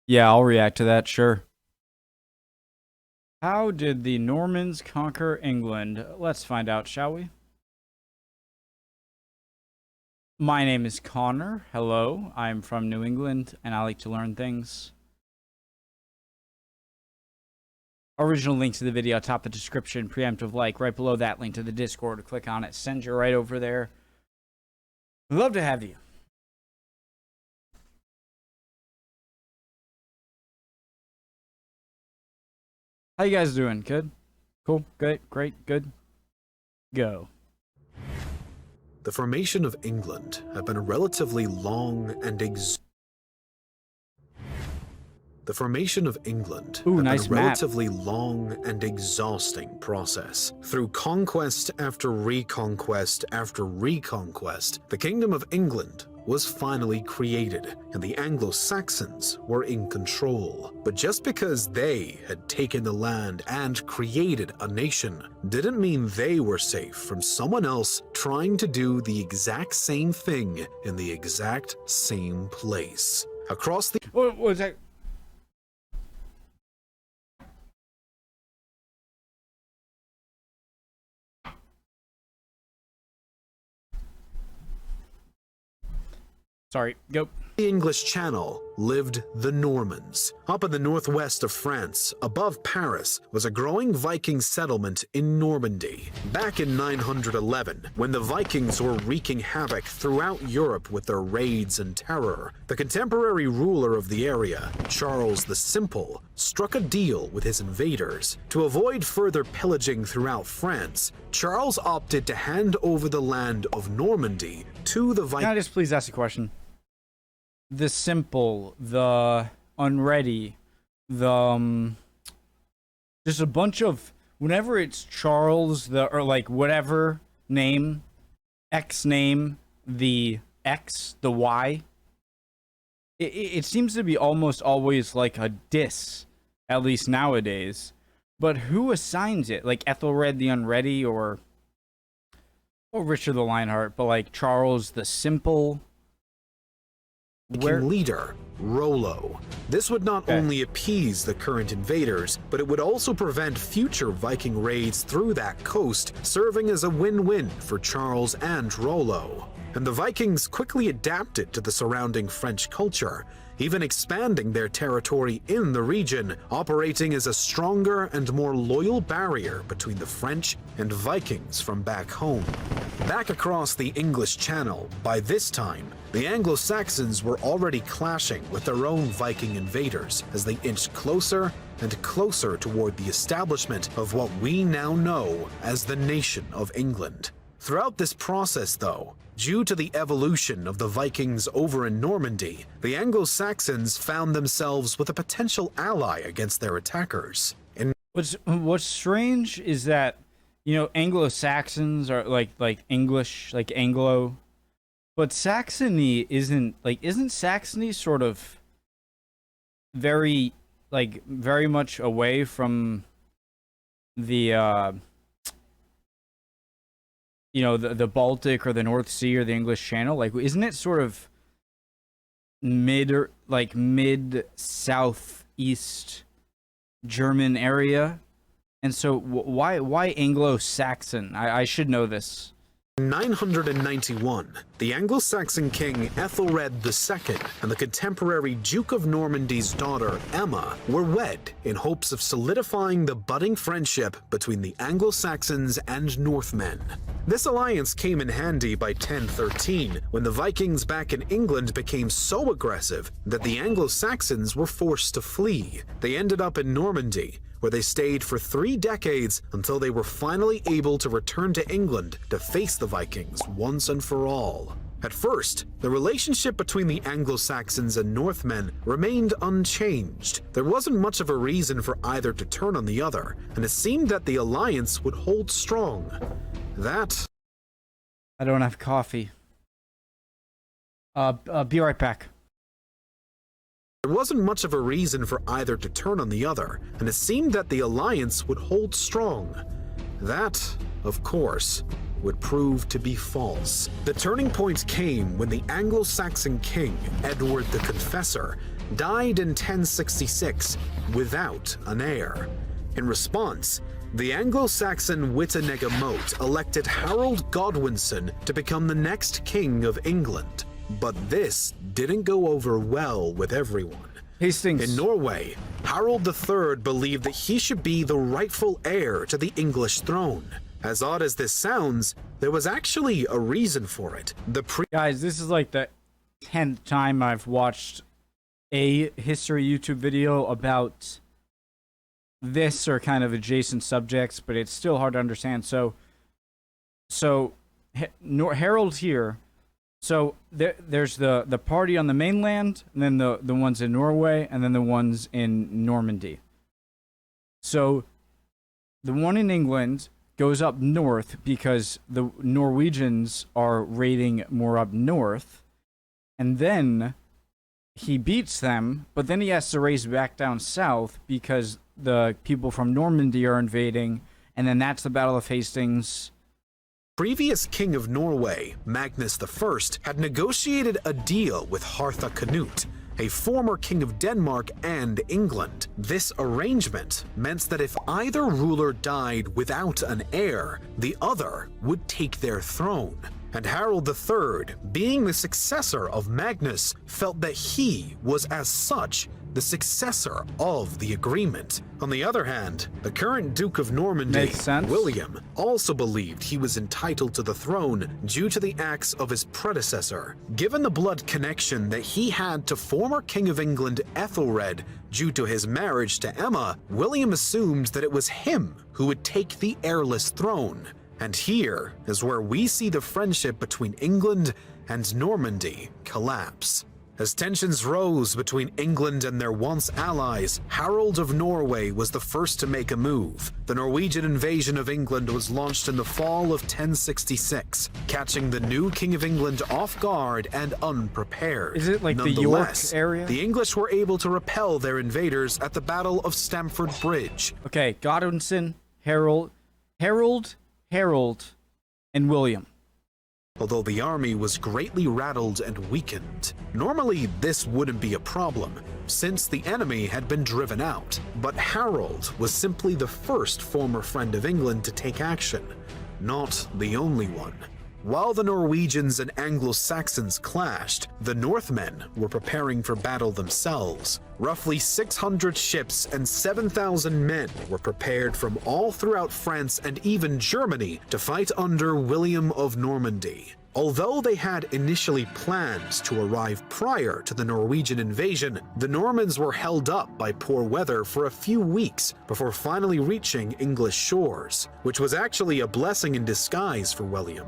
Yeah, I'll react to that, sure. How did the Normans conquer England? Let's find out, shall we? My name is Connor. Hello, I'm from New England, and I like to learn things. Original link to the video atop the description, preemptive like, right below that link to the Discord. Click on it, send you right over there. Love to have you. How you guys doing? Good? Cool? Good? Great? Good? Go. The formation of England had been a relatively long and exhausting process. Through conquest after reconquest after reconquest, the Kingdom of England was finally created, and the Anglo-Saxons were in control. But just because they had taken the land and created a nation didn't mean they were safe from someone else trying to do the exact same thing in the exact same place. Across the— What was that? Sorry, go. The English Channel lived the Normans. Up in the northwest of France, above Paris, was a growing Viking settlement in Normandy. Back in 911, when the Vikings were wreaking havoc throughout Europe with their raids and terror, the contemporary ruler of the area, Charles the Simple, struck a deal with his invaders. To avoid further pillaging throughout France, Charles opted to hand over the land of Normandy to the Vikings. Can I just please ask a question? The simple, the unready, the just a bunch of, whenever it's Charles or like whatever name, X name, the X, the Y, it seems to be almost always like a diss, at least nowadays. But who assigns it? Like Ethelred the Unready or Richard the Lionheart, but like Charles the Simple. Viking leader, Rollo. This would not only appease the current invaders, but it would also prevent future Viking raids through that coast, serving as a win-win for Charles and Rollo. And the Vikings quickly adapted to the surrounding French culture, even expanding their territory in the region, operating as a stronger and more loyal barrier between the French and Vikings from back home. Back across the English Channel, by this time, the Anglo-Saxons were already clashing with their own Viking invaders as they inched closer and closer toward the establishment of what we now know as the Nation of England. Throughout this process, though, due to the evolution of the Vikings over in Normandy, the Anglo-Saxons found themselves with a potential ally against their attackers. What's strange is that, you know, Anglo-Saxons are like English, like Anglo, but Saxony isn't Saxony sort of very much away from the you know, the Baltic or the North Sea or the English Channel? Like, isn't it sort of mid southeast German area? And so why Anglo-Saxon? I should know this. In 991, the Anglo-Saxon king Ethelred II and the contemporary Duke of Normandy's daughter Emma were wed in hopes of solidifying the budding friendship between the Anglo-Saxons and Northmen. This alliance came in handy by 1013, when the Vikings back in England became so aggressive that the Anglo-Saxons were forced to flee. They ended up in Normandy, where they stayed for 3 decades until they were finally able to return to England to face the Vikings once and for all. At first, the relationship between the Anglo-Saxons and Northmen remained unchanged. There wasn't much of a reason for either to turn on the other, and it seemed that the alliance would hold strong. I don't have coffee. Be right back. There wasn't much of a reason for either to turn on the other, and it seemed that the alliance would hold strong. That, of course, would prove to be false. The turning point came when the Anglo-Saxon king, Edward the Confessor, died in 1066 without an heir. In response, the Anglo-Saxon Witenagemot elected Harold Godwinson to become the next king of England. But this didn't go over well with everyone. Hastings. In Norway, Harold III believed that he should be the rightful heir to the English throne. As odd as this sounds, there was actually a reason for it. Guys, this is like the 10th time I've watched a history YouTube video about this or kind of adjacent subjects, but it's still hard to understand. So Harold here. So there's the party on the mainland, and then the ones in Norway, and then the ones in Normandy. So the one in England goes up north because the Norwegians are raiding more up north, and then he beats them, but then he has to race back down south because the people from Normandy are invading, and then that's the Battle of Hastings. Previous king of Norway, Magnus I, had negotiated a deal with Hartha Canute, a former king of Denmark and England. This arrangement meant that if either ruler died without an heir, the other would take their throne. And Harold III, being the successor of Magnus, felt that he was as such the successor of the agreement. On the other hand, the current Duke of Normandy, William, also believed he was entitled to the throne due to the acts of his predecessor. Given the blood connection that he had to former King of England Ethelred due to his marriage to Emma, William assumed that it was him who would take the heirless throne. And here is where we see the friendship between England and Normandy collapse. As tensions rose between England and their once allies, Harold of Norway was the first to make a move. The Norwegian invasion of England was launched in the fall of 1066, catching the new King of England off guard and unprepared. Is it like the York area? The English were able to repel their invaders at the Battle of Stamford Bridge. Okay, Godwinson, Harold, and William. Although the army was greatly rattled and weakened. Normally, this wouldn't be a problem, since the enemy had been driven out. But Harold was simply the first former friend of England to take action, not the only one. While the Norwegians and Anglo-Saxons clashed, the Northmen were preparing for battle themselves. Roughly 600 ships and 7,000 men were prepared from all throughout France and even Germany to fight under William of Normandy. Although they had initially planned to arrive prior to the Norwegian invasion, the Normans were held up by poor weather for a few weeks before finally reaching English shores, which was actually a blessing in disguise for William.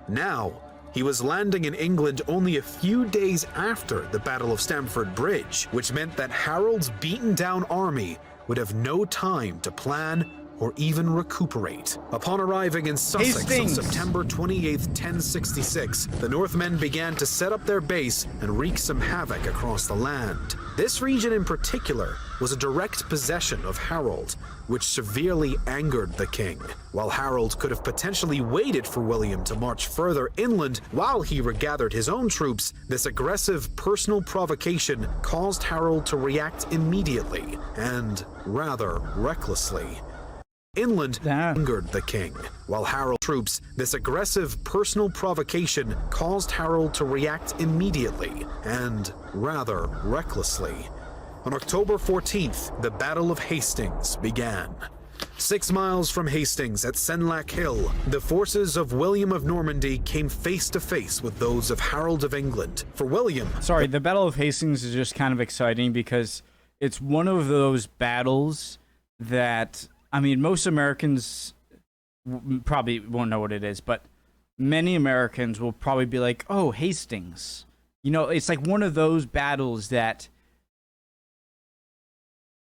Now, he was landing in England only a few days after the Battle of Stamford Bridge, which meant that Harold's beaten-down army would have no time to plan or even recuperate. Upon arriving in Sussex Hastings. on September 28, 1066, the Northmen began to set up their base and wreak some havoc across the land. This region in particular was a direct possession of Harold, which severely angered the king. While Harold could have potentially waited for William to march further inland while he regathered his own troops, this aggressive personal provocation caused Harold to react immediately and rather recklessly. Inland angered the king, while Harold's troops, this aggressive personal provocation caused Harold to react immediately and rather recklessly. On October 14th, the Battle of Hastings began. 6 miles from Hastings at Senlac Hill, the forces of William of Normandy came face to face with those of Harold of England. For William... Sorry, the Battle of Hastings is just kind of exciting because it's one of those battles that... I mean, most Americans probably won't know what it is, but many Americans will probably be like, oh, Hastings. You know, it's like one of those battles that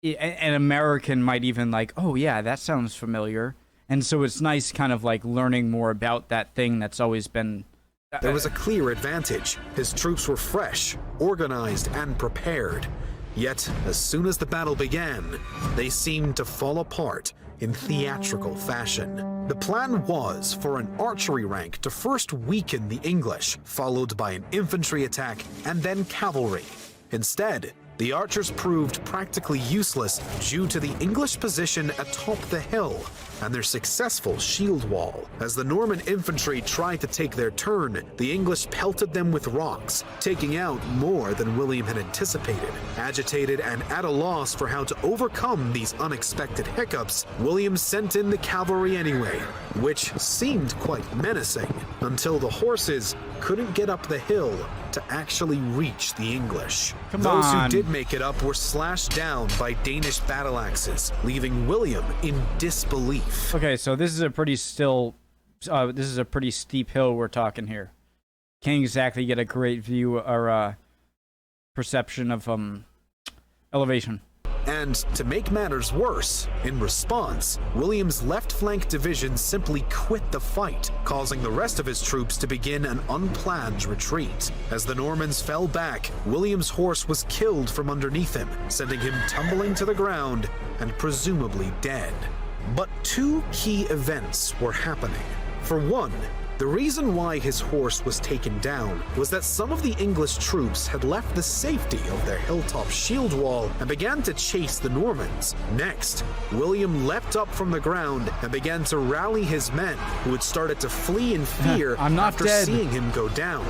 an American might even like, oh, yeah, that sounds familiar. And so it's nice kind of like learning more about that thing that's always been... There was a clear advantage. His troops were fresh, organized, and prepared. Yet, as soon as the battle began, they seemed to fall apart in theatrical fashion. The plan was for an archery rank to first weaken the English, followed by an infantry attack and then cavalry. Instead, The archers proved practically useless due to the English position atop the hill and their successful shield wall. As the Norman infantry tried to take their turn, the English pelted them with rocks, taking out more than William had anticipated. Agitated and at a loss for how to overcome these unexpected hiccups, William sent in the cavalry anyway, which seemed quite menacing until the horses couldn't get up the hill to actually reach the English. Those who did make it up were slashed down by Danish battle axes, leaving William in disbelief. Okay, so this is a pretty steep hill we're talking here. Can't exactly get a great view or perception of elevation. And to make matters worse, in response, William's left flank division simply quit the fight, causing the rest of his troops to begin an unplanned retreat. As the Normans fell back, William's horse was killed from underneath him, sending him tumbling to the ground and presumably dead. But two key events were happening. For one, the reason why his horse was taken down was that some of the English troops had left the safety of their hilltop shield wall and began to chase the Normans. Next, William leapt up from the ground and began to rally his men, who had started to flee in fear after seeing him go down.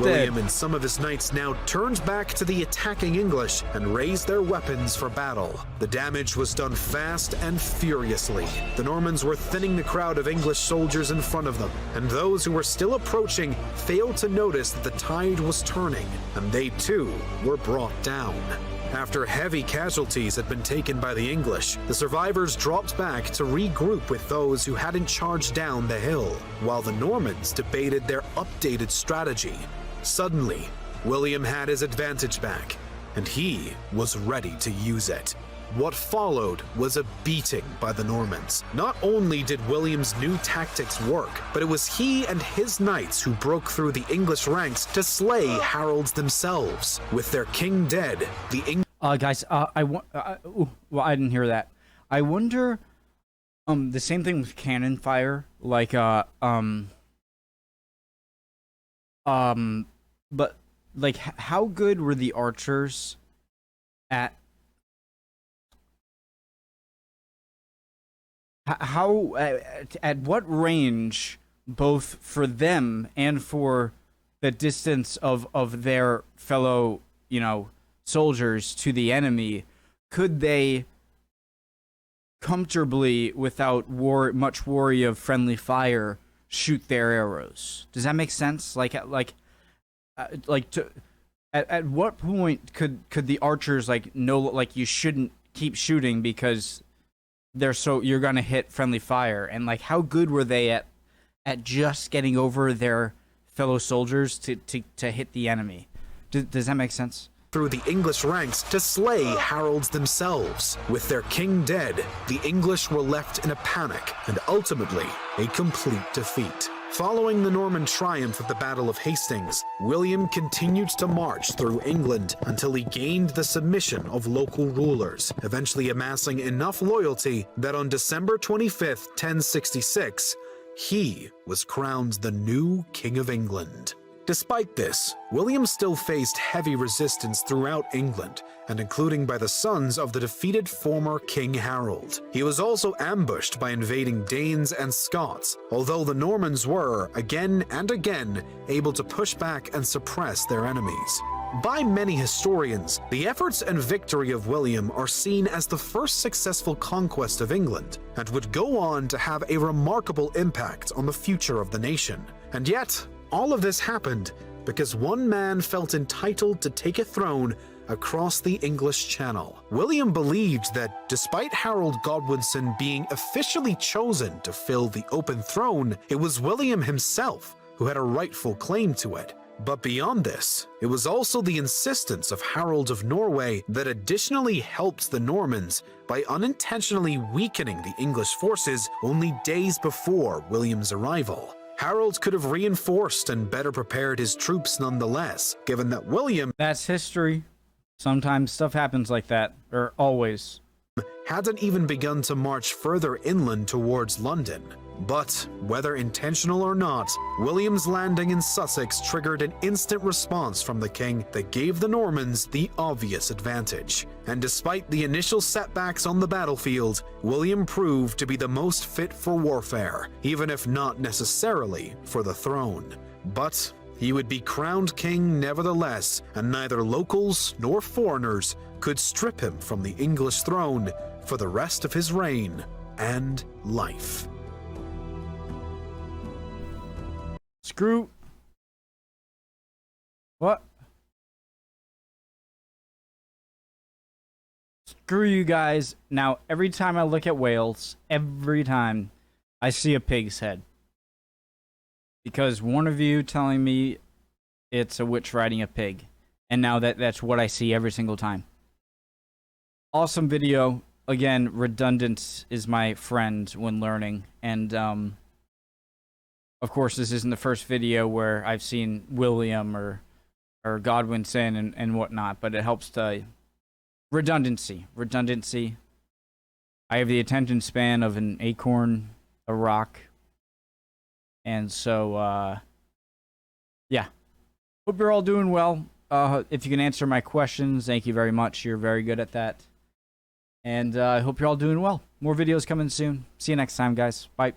William and some of his knights now turned back to the attacking English and raised their weapons for battle. The damage was done fast and furiously. The Normans were thinning the crowd of English soldiers in front of them, and those who were still approaching failed to notice that the tide was turning, and they too were brought down. After heavy casualties had been taken by the English, the survivors dropped back to regroup with those who hadn't charged down the hill, while the Normans debated their updated strategy. Suddenly, William had his advantage back, and he was ready to use it. What followed was a beating by the Normans. Not only did William's new tactics work, but it was he and his knights who broke through the English ranks to slay Harold's themselves. With their king dead, the English... Guys, well, I didn't hear that. I wonder, the same thing with cannon fire, like, but, like, how good were the archers at... How at what range, both for them and for the distance of their fellow, soldiers to the enemy, could they comfortably, without much worry of friendly fire, shoot their arrows? Does that make sense? At what point could the archers know you shouldn't keep shooting because you're gonna hit friendly fire, and how good were they at just getting over their fellow soldiers to hit the enemy? Does that make sense? Through the English ranks to slay Harold's themselves. With their king dead, the English were left in a panic and ultimately a complete defeat. Following the Norman triumph at the Battle of Hastings, William continued to march through England until he gained the submission of local rulers, eventually amassing enough loyalty that on December 25th, 1066, he was crowned the new King of England. Despite this, William still faced heavy resistance throughout England, and including by the sons of the defeated former King Harold. He was also ambushed by invading Danes and Scots, although the Normans were, again and again, able to push back and suppress their enemies. By many historians, the efforts and victory of William are seen as the first successful conquest of England, and would go on to have a remarkable impact on the future of the nation. And yet, all of this happened because one man felt entitled to take a throne across the English Channel. William believed that despite Harold Godwinson being officially chosen to fill the open throne, it was William himself who had a rightful claim to it. But beyond this, it was also the insistence of Harold of Norway that additionally helped the Normans by unintentionally weakening the English forces only days before William's arrival. Harold could have reinforced and better prepared his troops nonetheless, given that William... That's history. Sometimes stuff happens like that, or always. ...hadn't even begun to march further inland towards London. But, whether intentional or not, William's landing in Sussex triggered an instant response from the king that gave the Normans the obvious advantage. And despite the initial setbacks on the battlefield, William proved to be the most fit for warfare, even if not necessarily for the throne. But he would be crowned king nevertheless, and neither locals nor foreigners could strip him from the English throne for the rest of his reign and life. Screw. What? Screw you guys. Now, every time I look at Wales, every time I see a pig's head. Because one of you telling me it's a witch riding a pig. And now that's what I see every single time. Awesome video. Again, redundant is my friend when learning. And, of course, this isn't the first video where I've seen William or Godwinson and whatnot, but it helps to... Redundancy. I have the attention span of an acorn, a rock. And so, yeah. Hope you're all doing well. If you can answer my questions, thank you very much. You're very good at that. And I hope you're all doing well. More videos coming soon. See you next time, guys. Bye.